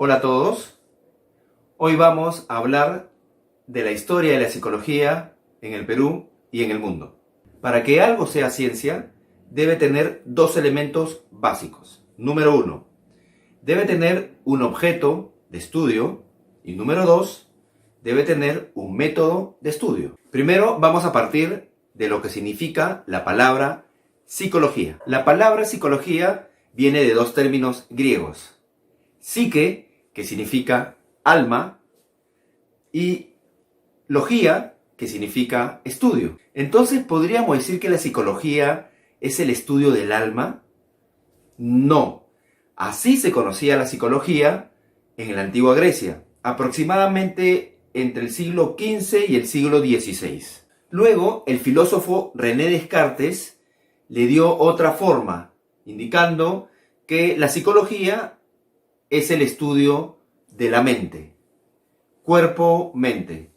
Hola a todos, hoy vamos a hablar de la historia de la psicología en el Perú y en el mundo. Para que algo sea ciencia, debe tener dos elementos básicos. Número 1, debe tener un objeto de estudio y número 2, debe tener un método de estudio. Primero vamos a partir de lo que significa la palabra psicología. La palabra psicología viene de dos términos griegos. Psique, que significa alma, y logía, que significa estudio. Entonces, ¿podríamos decir que la psicología es el estudio del alma? No. Así se conocía la psicología en la antigua Grecia, aproximadamente entre el siglo XV y el siglo XVI. Luego, el filósofo René Descartes le dio otra forma, indicando que la psicología es el estudio de la mente, cuerpo-mente.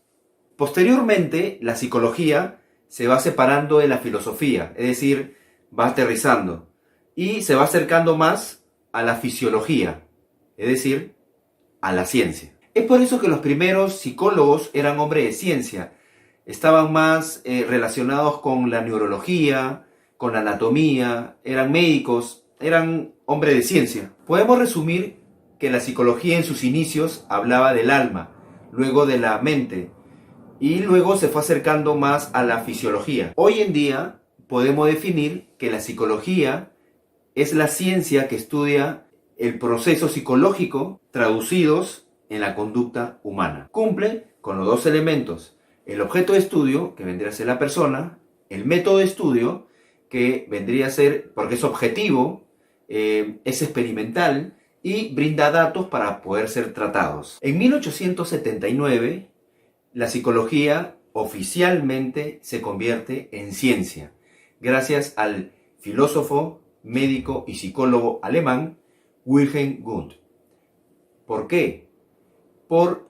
Posteriormente, la psicología se va separando de la filosofía, es decir, va aterrizando y se va acercando más a la fisiología, es decir, a la ciencia. Es por eso que los primeros psicólogos eran hombres de ciencia, estaban más relacionados con la neurología, con la anatomía, eran médicos, eran hombres de ciencia. Podemos resumir que la psicología en sus inicios hablaba del alma, luego de la mente, y luego se fue acercando más a la fisiología. Hoy en día podemos definir que la psicología es la ciencia que estudia el proceso psicológico traducidos en la conducta humana. Cumple con los dos elementos: el objeto de estudio, que vendría a ser la persona, el método de estudio, que vendría a ser, porque es objetivo, es experimental, y brinda datos para poder ser tratados. En 1879, la psicología oficialmente se convierte en ciencia, gracias al filósofo, médico y psicólogo alemán Wilhelm Wundt. ¿Por qué? Por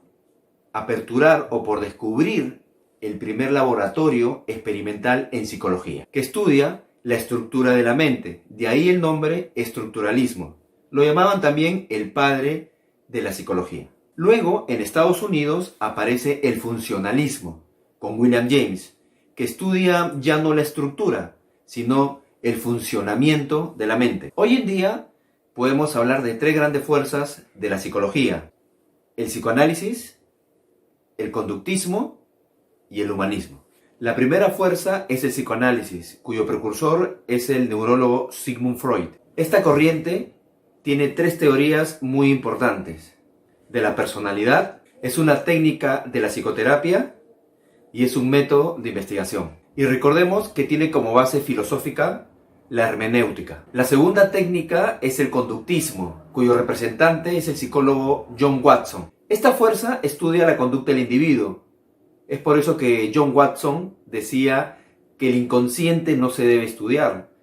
aperturar o por descubrir el primer laboratorio experimental en psicología, que estudia la estructura de la mente, de ahí el nombre estructuralismo. Lo llamaban también el padre de la psicología. Luego, en Estados Unidos, aparece el funcionalismo, con William James, que estudia ya no la estructura, sino el funcionamiento de la mente. Hoy en día, podemos hablar de tres grandes fuerzas de la psicología: el psicoanálisis, el conductismo y el humanismo. La primera fuerza es el psicoanálisis, cuyo precursor es el neurólogo Sigmund Freud. Esta corriente tiene tres teorías muy importantes: de la personalidad, es una técnica de la psicoterapia y es un método de investigación. Y recordemos que tiene como base filosófica la hermenéutica. La segunda técnica es el conductismo, cuyo representante es el psicólogo John Watson. Esta fuerza estudia la conducta del individuo. Es por eso que John Watson decía que el inconsciente no se debe estudiar,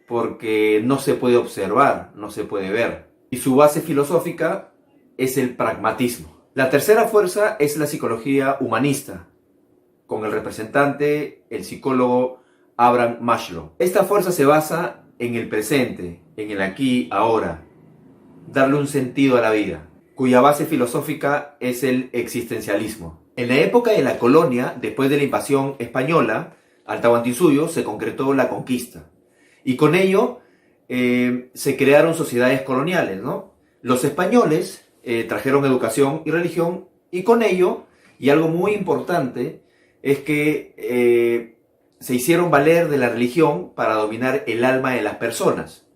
porque no se puede observar, no se puede ver. Y su base filosófica es el pragmatismo. La tercera fuerza es la psicología humanista, con el representante, el psicólogo Abraham Maslow. Esta fuerza se basa en el presente, en el aquí, ahora, darle un sentido a la vida, cuya base filosófica es el existencialismo. En la época de la colonia, después de la invasión española, al Tahuantinsuyo se concretó la conquista. Y con ello se crearon sociedades coloniales, ¿no? Los españoles trajeron educación y religión, y con ello, y algo muy importante, es que se hicieron valer de la religión para dominar el alma de las personas.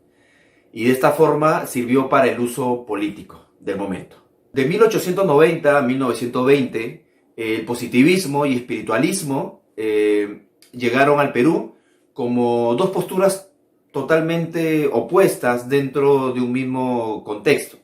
Y de esta forma sirvió para el uso político del momento. De 1890 a 1920, el positivismo y espiritualismo llegaron al Perú como dos posturas totalmente opuestas dentro de un mismo contexto.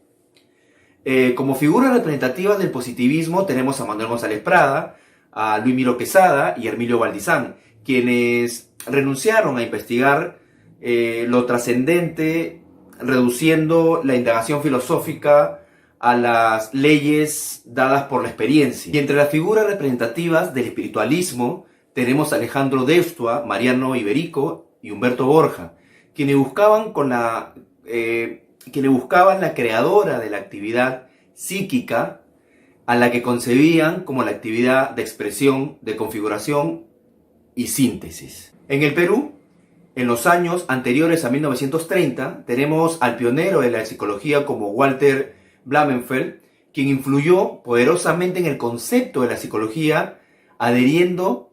Como figuras representativas del positivismo tenemos a Manuel González Prada, a Luis Miro Quesada y Hermilio Valdizán, quienes renunciaron a investigar lo trascendente, reduciendo la indagación filosófica a las leyes dadas por la experiencia. Y entre las figuras representativas del espiritualismo tenemos a Alejandro Deusto, Mariano Iberico y Humberto Borja, quienes buscaban la creadora de la actividad psíquica a la que concebían como la actividad de expresión, de configuración y síntesis. En el Perú, en los años anteriores a 1930, tenemos al pionero de la psicología como Walter Blumenfeld, quien influyó poderosamente en el concepto de la psicología, adheriéndole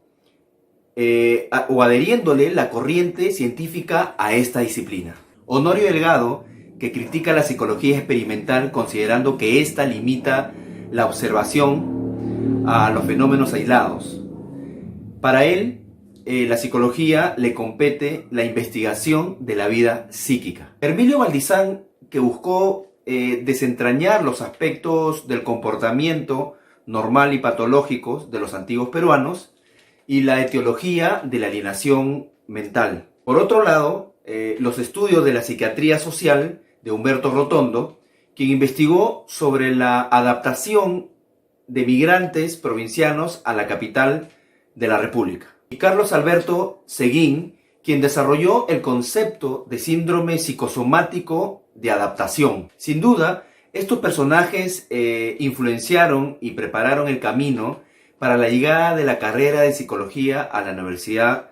la corriente científica a esta disciplina. Honorio Delgado, que critica la psicología experimental considerando que ésta limita la observación a los fenómenos aislados. Para él, la psicología le compete la investigación de la vida psíquica. Hermilio Valdizán, que buscó desentrañar los aspectos del comportamiento normal y patológicos de los antiguos peruanos y la etiología de la alienación mental. Por otro lado, los estudios de la psiquiatría social de Humberto Rotondo, quien investigó sobre la adaptación de migrantes provincianos a la capital de la República. Y Carlos Alberto Seguín, quien desarrolló el concepto de síndrome psicosomático de adaptación. Sin duda, estos personajes influenciaron y prepararon el camino para la llegada de la carrera de psicología a la Universidad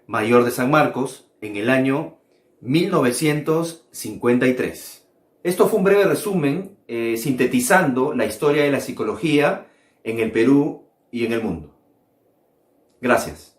Mayor de San Marcos en el año 1953. Esto fue un breve resumen sintetizando la historia de la psicología en el Perú y en el mundo. Gracias.